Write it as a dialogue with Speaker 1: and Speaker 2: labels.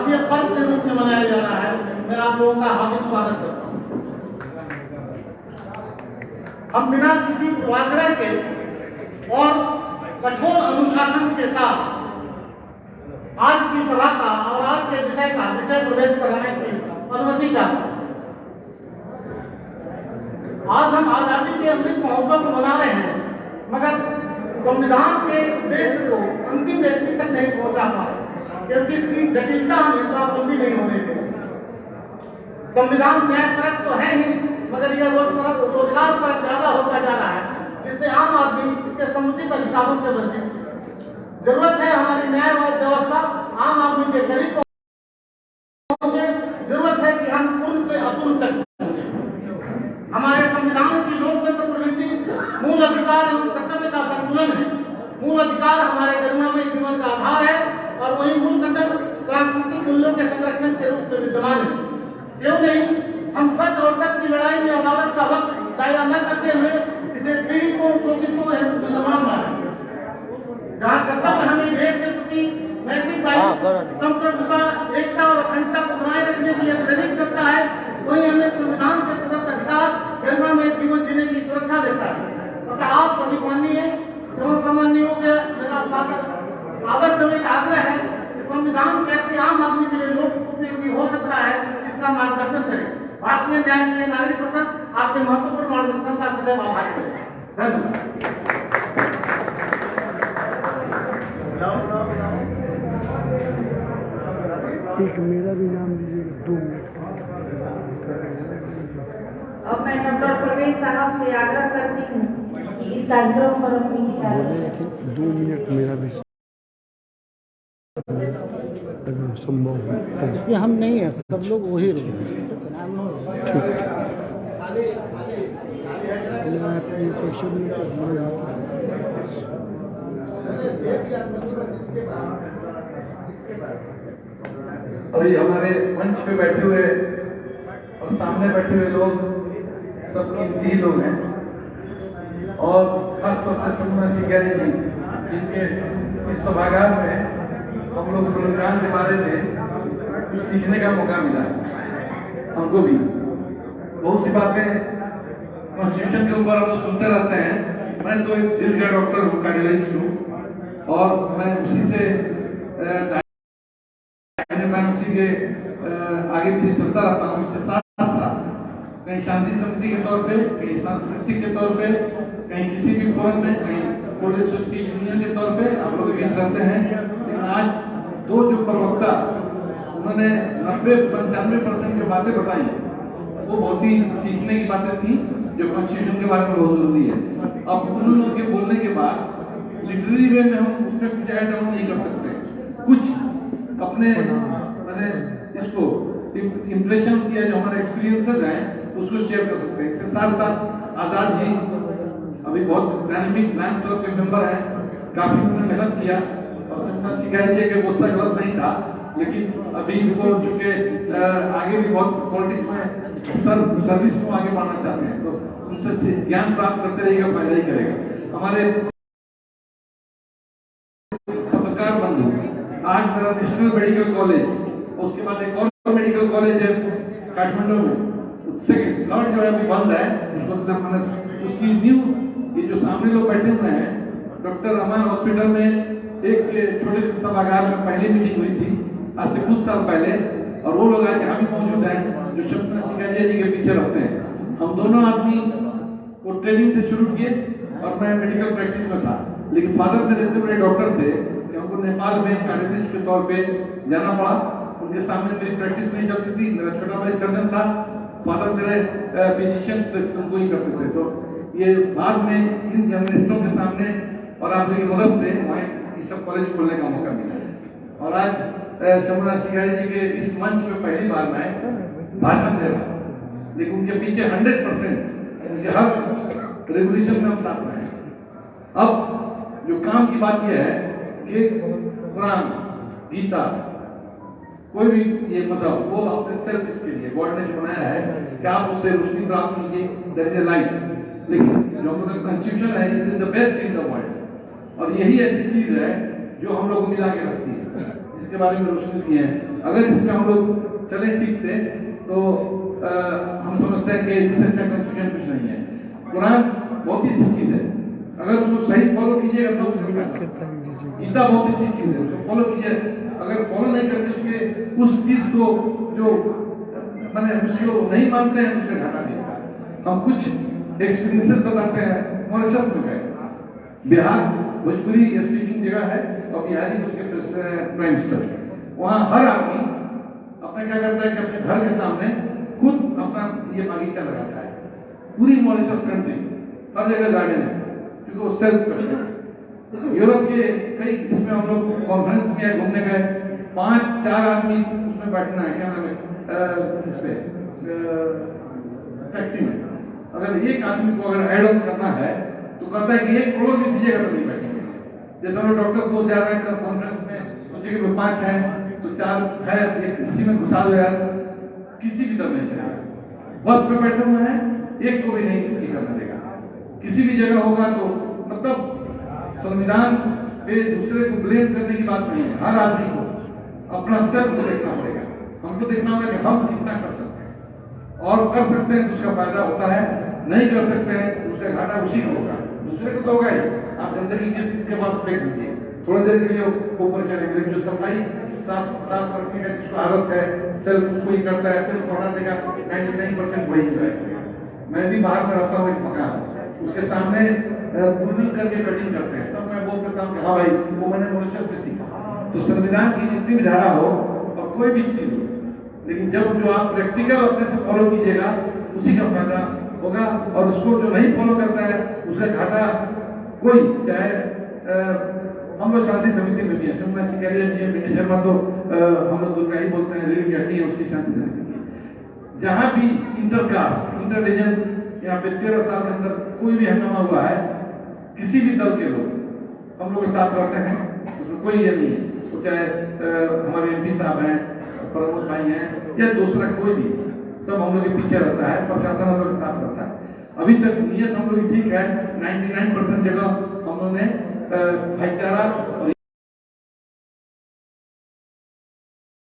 Speaker 1: राष्ट्रीय पर्व के रूप में मनाया जा रहा है, मैं आप लोगों का हार्दिक स्वागत करता हूँ। हम बिना किसी पूर्वाग्रह के और कठोर अनुशासन के साथ आज की सभा का और आज के विषय प्रवेश कराने की अनुमति चाहते हैं। आज हम आजादी के अमृत महोत्सव को मना रहे हैं, मगर संविधान के उद्देश्य को अंतिम व्यक्ति तक नहीं पहुंचा पाए, क्योंकि इसकी जटिलता हमेशा लंबी नहीं होने देती। संविधान न्यायपरक तो है ही, मगर यह रोजगार पर ज्यादा होता जा रहा है, जिससे आम आदमी इसके समुचित अधिकारों से वंचित है। जरूरत है हमारी न्याय व्यवस्था आम आदमी के करीब पहुंचे। जरूरत है कि हम पूर्ण से अपूर्ण तक पहुंचे। हमारे संविधान की लोकतंत्र प्रवृत्ति मूल अधिकार एवं कर्तव्य का संतुलन है। मूल अधिकार हमारे गरिमामय जीवन का आधार है और वही मूल कर्तव्य सांस्कृतिक मूल्यों के संरक्षण के रूप में विद्यमान है। क्यों नहीं, हम सच और सच की लड़ाई में अदालत का वक्त जाया न करते हुए इसे पीड़ितों, शोषितों एवं विद्यमान माने। जहाँ कर्तव्य हमें देश के प्रति नैतिक दायित्व, संप्रभुता, एकता और अखंडता को बनाए रखने के लिए प्रेरित करता है, वही हमें संविधान से प्रदत्त अधिकार गरिमा में जीवन जीने की सुरक्षा देता है। अतः आप सभी माननीय एवं सामान्यों से मेरा आदर समेत आग्रह है कि संविधान कैसे आम आदमी के लिए लोक उपयोगी हो सकता है, इसका मार्गदर्शन करें। भारतीय न्याय के नागरिक परिषद आपके महत्वपूर्ण मार्गदर्शन का सदैव आभारी है। धन्यवाद।
Speaker 2: एक मेरा भी नाम दीजिए 2 मिनट।
Speaker 3: अब मैं डॉक्टर प्रवेश साहब से आग्रह करती हूँ कि इस कार्यक्रम पर अपनी विचार
Speaker 2: 2 मिनट मेरा भी संभव है। इसमें हम नहीं है, सब लोग वही रहे।
Speaker 4: अभी हमारे मंच पे बैठे हुए और सामने बैठे हुए लोग सब कीमती लोग हैं, और खासतौर से सुमना सिंगारी जी, जिनके इस सभागार में हम लोग संविधान के बारे में कुछ सीखने का मौका मिला है। हमको भी बहुत सी बातें कॉन्स्टिट्यूशन के ऊपर हम लोग सुनते रहते हैं। मैं तो एक दिल का डॉक्टर हूँ, कार्डियोलॉजिस्ट हूँ, और मैं उसी से उसी के आगे पीछे चलता रहता हूँ। इसके साथ साथ कहीं शांति समिति के तौर पे, कहीं सांस्कृतिक के तौर पे, कहीं किसी भी फोरम में, कहीं पुलिस यूनियन के तौर पे आप लोग बीच रहते हैं। लेकिन आज दो जो प्रवक्ता उन्होंने 90-95% जो बातें बताई, वो बहुत ही सीखने की बातें थी, जो कॉन्स्टिट्यूशन के बारे में बहुत जरूरी है। अब उन लोगों के बोलने के बाद लिटरेरी वे में हम उसमें जाए डाउन नहीं कर सकते। कुछ अपने इसको इम्प्रेशन या जो हमारे एक्सपीरियंसेस हैं उसको शेयर कर सकते हैं। इसके साथ साथ आजाद जी अभी बहुत डायनेमिक लायंस क्लब के मेंबर हैं, काफी उन्होंने मेहनत किया, और सिंगारी जी के गुस्सा गलत नहीं था, लेकिन अभी वो चूंकि आगे भी बहुत पॉलिटिक्स में सर्विस को आगे बढ़ना चाहते हैं, तो उनसे ज्ञान प्राप्त करते रहेगा, फायदा ही करेगा। हमारे पत्रकार बंधु, आज मेरा नेशनल मेडिकल कॉलेज, उसके बाद एक और मेडिकल कॉलेज है काठमांडू में, सेकेंड थर्ड जो है अभी बंद है, उसकी न्यू ये जो सामने लोग बैठे हुए हैं, डॉक्टर रमान हॉस्पिटल में एक छोटे से सभागार में पहली मीटिंग हुई थी आज से कुछ साल पहले, और वो लोग आज यहाँ भी मौजूद हैं जो शब्द सिंगारी जी के पीछे रहते हैं। हम दोनों आदमी को ट्रेनिंग से शुरू किए, और मैं मेडिकल प्रैक्टिस में था, लेकिन फादर मेरे इतने बड़े डॉक्टर थे कि हमको नेपाल में कार्डियोलॉजिस्ट के तौर पे जाना पड़ा। उनके सामने मेरी प्रैक्टिस नहीं चलती थी, मेरा छोटा भाई सर्जन था, फादर मेरे फिजिशियन उनको ही करते थे। तो ये बाद में इन जर्नलिस्टों के सामने और आप लोगों की मदद से वहाँ सब कॉलेज खोलने का मौका मिला। और आज शमुना सिंगारी जी के इस मंच पे पहली बार मैं भाषण दे रहा हूँ, लेकिन उनके पीछे 100% उनके हर रेवोल्यूशन में हम साथ रहे हैं। अब जो काम की बात यह है कि कुरान, गीता, कोई भी ये मतलब वो अपने सेल्फ इसके लिए गॉड ने जो बनाया है कि आप उससे रोशनी प्राप्त कीजिए, देयर इज अ लाइट। लेकिन जो हम लोग का कॉन्स्टिट्यूशन है, it is the best in the world, और यही ऐसी चीज है जो हम लोग को मिला के रखती है। इसके बारे में रोशनी की है। अगर इसमें हम लोग चले ठीक से तो हम समझते हैं कि इससे अच्छा कॉन्स्टिट्यूशन कुछ नहीं है। कुरान बहुत ही अच्छी चीज है, अगर उसको सही फॉलो कीजिएगा तो गीता बहुत अच्छी चीज है, उसको फॉलो कीजिए। अगर फॉलो नहीं करते उसके उस चीज को जो मैंने उसको नहीं मानते हैं उससे घाटा नहीं होता। हम कुछ एक्सपीरियंसेस बताते हैं। मॉरिशस में गए, बिहार भोजपुरी स्पीकिंग जगह है और बिहारी उसके प्राइम मिनिस्टर, वहाँ हर आदमी अपने क्या करता है कि अपने घर के सामने खुद अपना ये बगीचा लगाता है। पूरी मॉरिशस कंट्री हर जगह गार्डन है क्योंकि वो सेल्फ करते हैं। यूरोप के कई इसमें हम लोग कॉन्फ्रेंस में घूमने गए, 5-4 आदमी उसमें बैठना है, क्या नाम है इस पे टैक्सी में। अगर एक आदमी को अगर एड ऑन करना है तो कहता है कि 1 करोड़ भी दीजिएगा तो नहीं बैठेंगे। जैसे हम लोग डॉक्टर को जा रहे हैं कॉन्फ्रेंस में, सोचिए कि 5 हैं तो 4 है, किसी में घुसा दो यार, किसी भी तरह नहीं चलेगा। बस पे बैठे हुए हैं, एक को भी नहीं करने देगा। किसी भी जगह होगा तो मतलब संविधान पे दूसरे को ब्लेम करने की बात नहीं है। हर आदमी को अपना सेल्फ देखना पड़ेगा। हमको देखना होगा कि हम कितना कर सकते हैं और कर सकते हैं तो उसका फायदा होता है, नहीं कर सकते हैं तो उसका घाटा उसी को होगा, दूसरे को तो होगा ही। आप जिंदगी के पास फेंक दीजिए, थोड़ी देर के लिए ऊपर चलेंगे। जो सफाई साफ रखने का जिसको आदत है, सेल्फ उसको ही करता है, फिर उसको हटा देगा 99% वही है। मैं भी बाहर में रहता हूँ एक मकान, उसके सामने प्रूनिंग करके कटिंग करते हैं, तब मैं बोल सकता हूँ कि हाँ भाई वो मैंने मॉरिशस में सीखा। तो संविधान की जितनी भी धारा हो और कोई भी चीज हो, लेकिन जब जो आप प्रैक्टिकल अपने से फॉलो कीजिएगा उसी का फायदा होगा, और उसको जो नहीं फॉलो करता है उसे घाटा कोई, चाहे हम लोग शांति समिति में भी है, शर्मा जी शर्मा तो हम लोग दुर्गा ही बोलते हैं, रीढ़ की हड्डी है उसकी शांति समिति की। जहां भी इंटर कास्ट इंटर रीजन यहाँ पे 13 साल के अंदर कोई भी हंगामा हुआ है, किसी भी दल के लोग हम लोग के साथ रहते हैं, उसमें कोई ये नहीं है, तो चाहे हमारे MP साहब हैं, प्रमोद भाई हैं या दूसरा कोई भी, सब हम लोग के पीछे रहता है, प्रशासन हम लोग के साथ रहता है। अभी तक नियत हम लोग ठीक है, 99% जगह हम लोग ने भाईचारा और